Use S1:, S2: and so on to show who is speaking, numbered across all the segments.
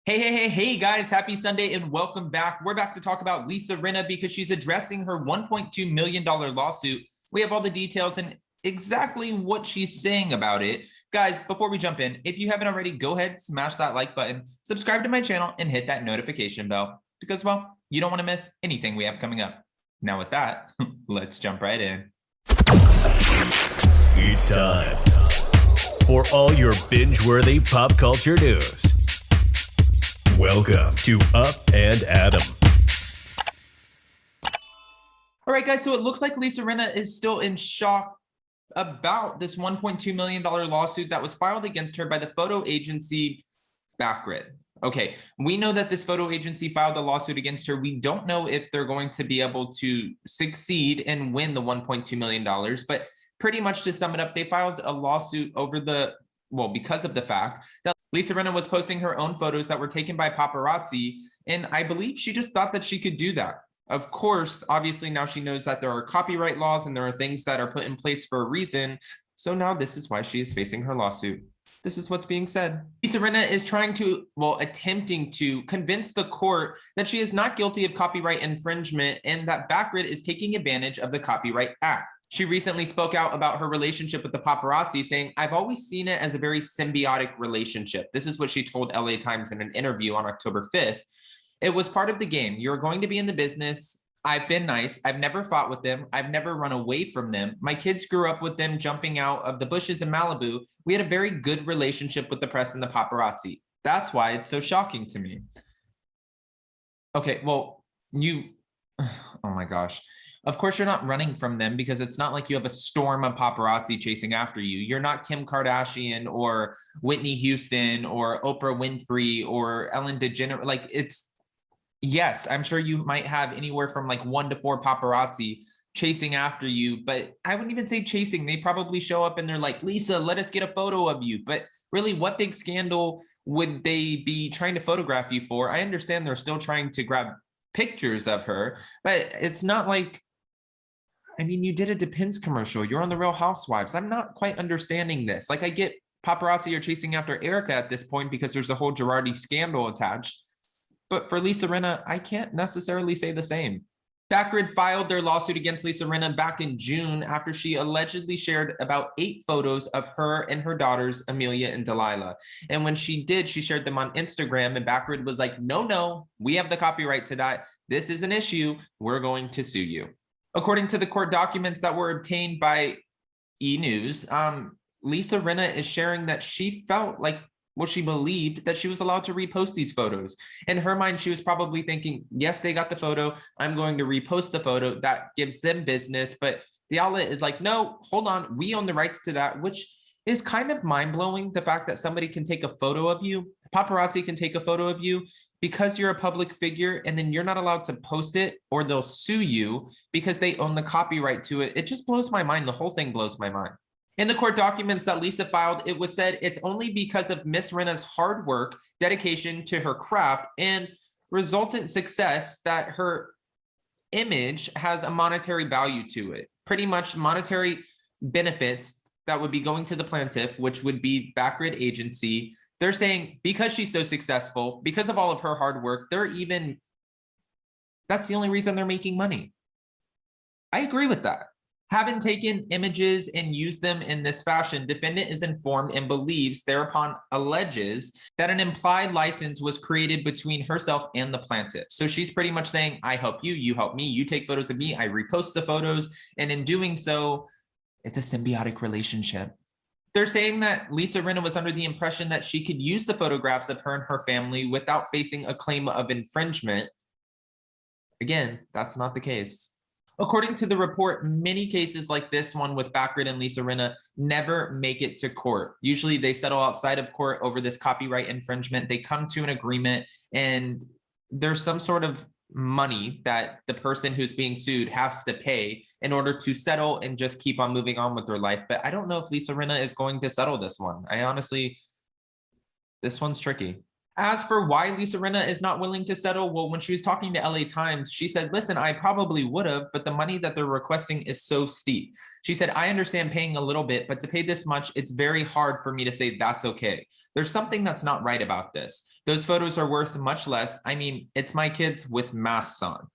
S1: Hey guys, happy Sunday and welcome back. We're back to talk about Lisa Rinna because she's addressing her $1.2 million lawsuit. We have all the details and exactly what she's saying about it. Guys, before we jump in, if you haven't already, go ahead, smash that like button, subscribe to my channel, and hit that notification bell because, well, you don't want to miss anything we have coming up. Now with that, let's jump right in.
S2: It's time for all your binge-worthy pop culture news. Welcome to Up and Adam.
S1: All right, guys, so it looks like Lisa Rinna is still in shock about this $1.2 million lawsuit that was filed against her by the photo agency Backgrid. Okay, we know that this photo agency filed a lawsuit against her. We don't know if they're going to be able to succeed and win the $1.2 million, but pretty much to sum it up, they filed a lawsuit over because of the fact that Lisa Rinna was posting her own photos that were taken by paparazzi, and I believe she just thought that she could do that. Of course, obviously now she knows that there are copyright laws and there are things that are put in place for a reason, so now this is why she is facing her lawsuit. This is what's being said. Lisa Rinna is attempting to convince the court that she is not guilty of copyright infringement and that Backgrid is taking advantage of the Copyright Act. She recently spoke out about her relationship with the paparazzi, saying, "I've always seen it as a very symbiotic relationship." This is what she told LA Times in an interview on October 5th. "It was part of the game. You're going to be in the business. I've been nice. I've never fought with them. I've never run away from them. My kids grew up with them jumping out of the bushes in Malibu. We had a very good relationship with the press and the paparazzi. That's why it's so shocking to me." Okay, well, oh my gosh. Of course, you're not running from them because it's not like you have a storm of paparazzi chasing after you. You're not Kim Kardashian or Whitney Houston or Oprah Winfrey or Ellen DeGeneres. Yes, I'm sure you might have anywhere from like 1 to 4 paparazzi chasing after you, but I wouldn't even say chasing. They probably show up and they're like, "Lisa, let us get a photo of you." But really, what big scandal would they be trying to photograph you for? I understand they're still trying to grab pictures of her, but it's not like, I mean, you did a Depends commercial. You're on the Real Housewives. I'm not quite understanding this. Like, I get paparazzi are chasing after Erica at this point because there's a whole Girardi scandal attached. But for Lisa Rinna, I can't necessarily say the same. Backgrid filed their lawsuit against Lisa Rinna back in June after she allegedly shared about 8 photos of her and her daughters, Amelia and Delilah. And when she did, she shared them on Instagram, and Backgrid was like, no, we have the copyright to that. This is an issue. We're going to sue you. According to the court documents that were obtained by E! News, Lisa Rinna is sharing that she felt like she believed that she was allowed to repost these photos. In her mind, she was probably thinking, yes, they got the photo. I'm going to repost the photo. That gives them business. But the outlet is like, no, hold on. We own the rights to that, which is kind of mind-blowing. The fact that somebody can take a photo of you, paparazzi can take a photo of you because you're a public figure, and then you're not allowed to post it or they'll sue you because they own the copyright to it. It just blows my mind. The whole thing blows my mind. In the court documents that Lisa filed, it was said it's only because of Miss Rinna's hard work, dedication to her craft, and resultant success that her image has a monetary value to it. Pretty much monetary benefits that would be going to the plaintiff, which would be Backgrid agency. They're saying because she's so successful, because of all of her hard work, that's the only reason they're making money. I agree with that. Having taken images and used them in this fashion, defendant is informed and believes, thereupon alleges, that an implied license was created between herself and the plaintiff. So she's pretty much saying, I help you, you help me, you take photos of me, I repost the photos, and in doing so, it's a symbiotic relationship. They're saying that Lisa Rinna was under the impression that she could use the photographs of her and her family without facing a claim of infringement. Again, that's not the case. According to the report, many cases like this one with Backgrid and Lisa Rinna never make it to court. Usually they settle outside of court over this copyright infringement. They come to an agreement and there's some sort of money that the person who's being sued has to pay in order to settle and just keep on moving on with their life. But I don't know if Lisa Rinna is going to settle this one. This one's tricky. As for why Lisa Rinna is not willing to settle, well, when she was talking to LA Times, she said, listen, I probably would have, but the money that they're requesting is so steep. She said, I understand paying a little bit, but to pay this much, it's very hard for me to say that's okay. There's something that's not right about this. Those photos are worth much less. I mean, it's my kids with masks on.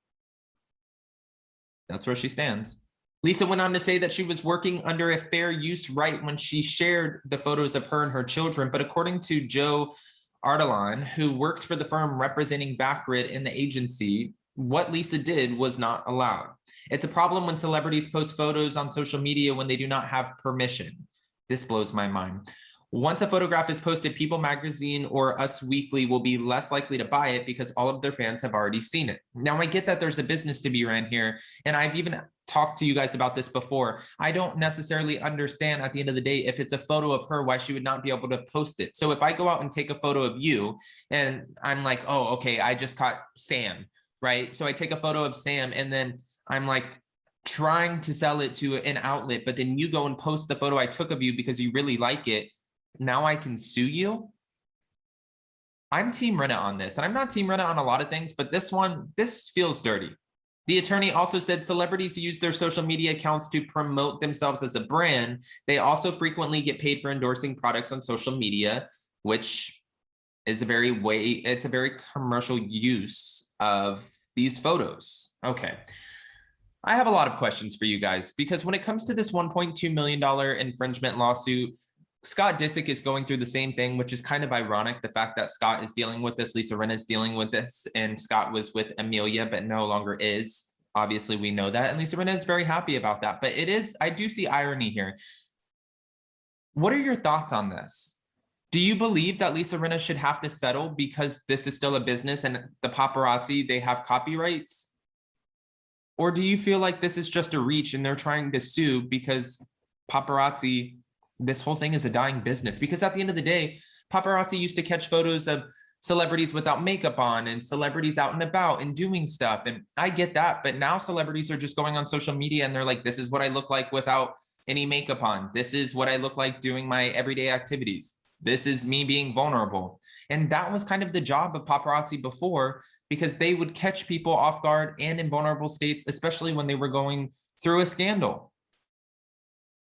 S1: That's where she stands. Lisa went on to say that she was working under a fair use right when she shared the photos of her and her children. But according to Joe Ardalan, who works for the firm representing Backgrid in the agency, what Lisa did was not allowed. It's a problem when celebrities post photos on social media when they do not have permission. This blows my mind. Once a photograph is posted, People Magazine or Us Weekly will be less likely to buy it because all of their fans have already seen it. Now, I get that there's a business to be ran here, and I've even talked to you guys about this before. I don't necessarily understand at the end of the day, if it's a photo of her, why she would not be able to post it. So if I go out and take a photo of you and I'm like, oh, okay, I just caught Sam, right? So I take a photo of Sam and then I'm like trying to sell it to an outlet, but then you go and post the photo I took of you because you really like it. Now I can sue you. I'm Team Rinna on this, and I'm not Team Rinna on a lot of things, but this feels dirty. The attorney also said celebrities use their social media accounts to promote themselves as a brand. They also frequently get paid for endorsing products on social media, which is it's a very commercial use of these photos. Okay. I have a lot of questions for you guys because when it comes to this $1.2 million infringement lawsuit, Scott Disick is going through the same thing, which is kind of ironic. The fact that Scott is dealing with this, Lisa Rinna is dealing with this, and Scott was with Amelia, but no longer is. Obviously, we know that. And Lisa Rinna is very happy about that. But I do see irony here. What are your thoughts on this? Do you believe that Lisa Rinna should have to settle because this is still a business and the paparazzi, they have copyrights? Or do you feel like this is just a reach and they're trying to sue because paparazzi, this whole thing is a dying business? Because at the end of the day, paparazzi used to catch photos of celebrities without makeup on and celebrities out and about and doing stuff. And I get that, but now celebrities are just going on social media and they're like, this is what I look like without any makeup on. This is what I look like doing my everyday activities. This is me being vulnerable. And that was kind of the job of paparazzi before, because they would catch people off guard and in vulnerable states, especially when they were going through a scandal.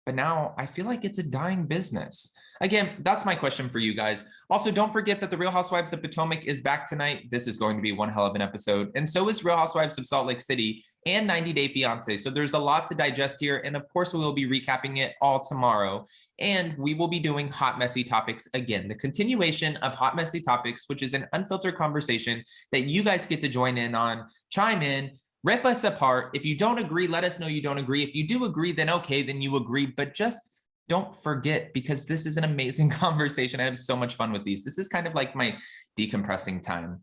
S1: But now I feel like it's a dying business. Again, that's my question for you guys. Also, don't forget that the Real Housewives of Potomac is back tonight. This is going to be one hell of an episode. And so is Real Housewives of Salt Lake City and 90 Day Fiancé. So there's a lot to digest here. And of course, we will be recapping it all tomorrow. And we will be doing Hot Messy Topics again, the continuation of Hot Messy Topics, which is an unfiltered conversation that you guys get to join in on, chime in, rip us apart. If you don't agree, let us know you don't agree. If you do agree, then okay, then you agree. But just don't forget, because this is an amazing conversation. I have so much fun with these. This is kind of like my decompressing time.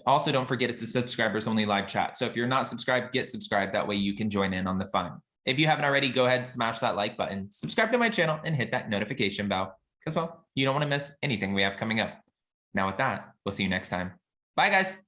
S1: Also, don't forget it's a subscribers only live chat. So if you're not subscribed, get subscribed. That way you can join in on the fun. If you haven't already, go ahead and smash that like button, subscribe to my channel, and hit that notification bell, because, well, you don't want to miss anything we have coming up. Now with that, we'll see you next time. Bye, guys.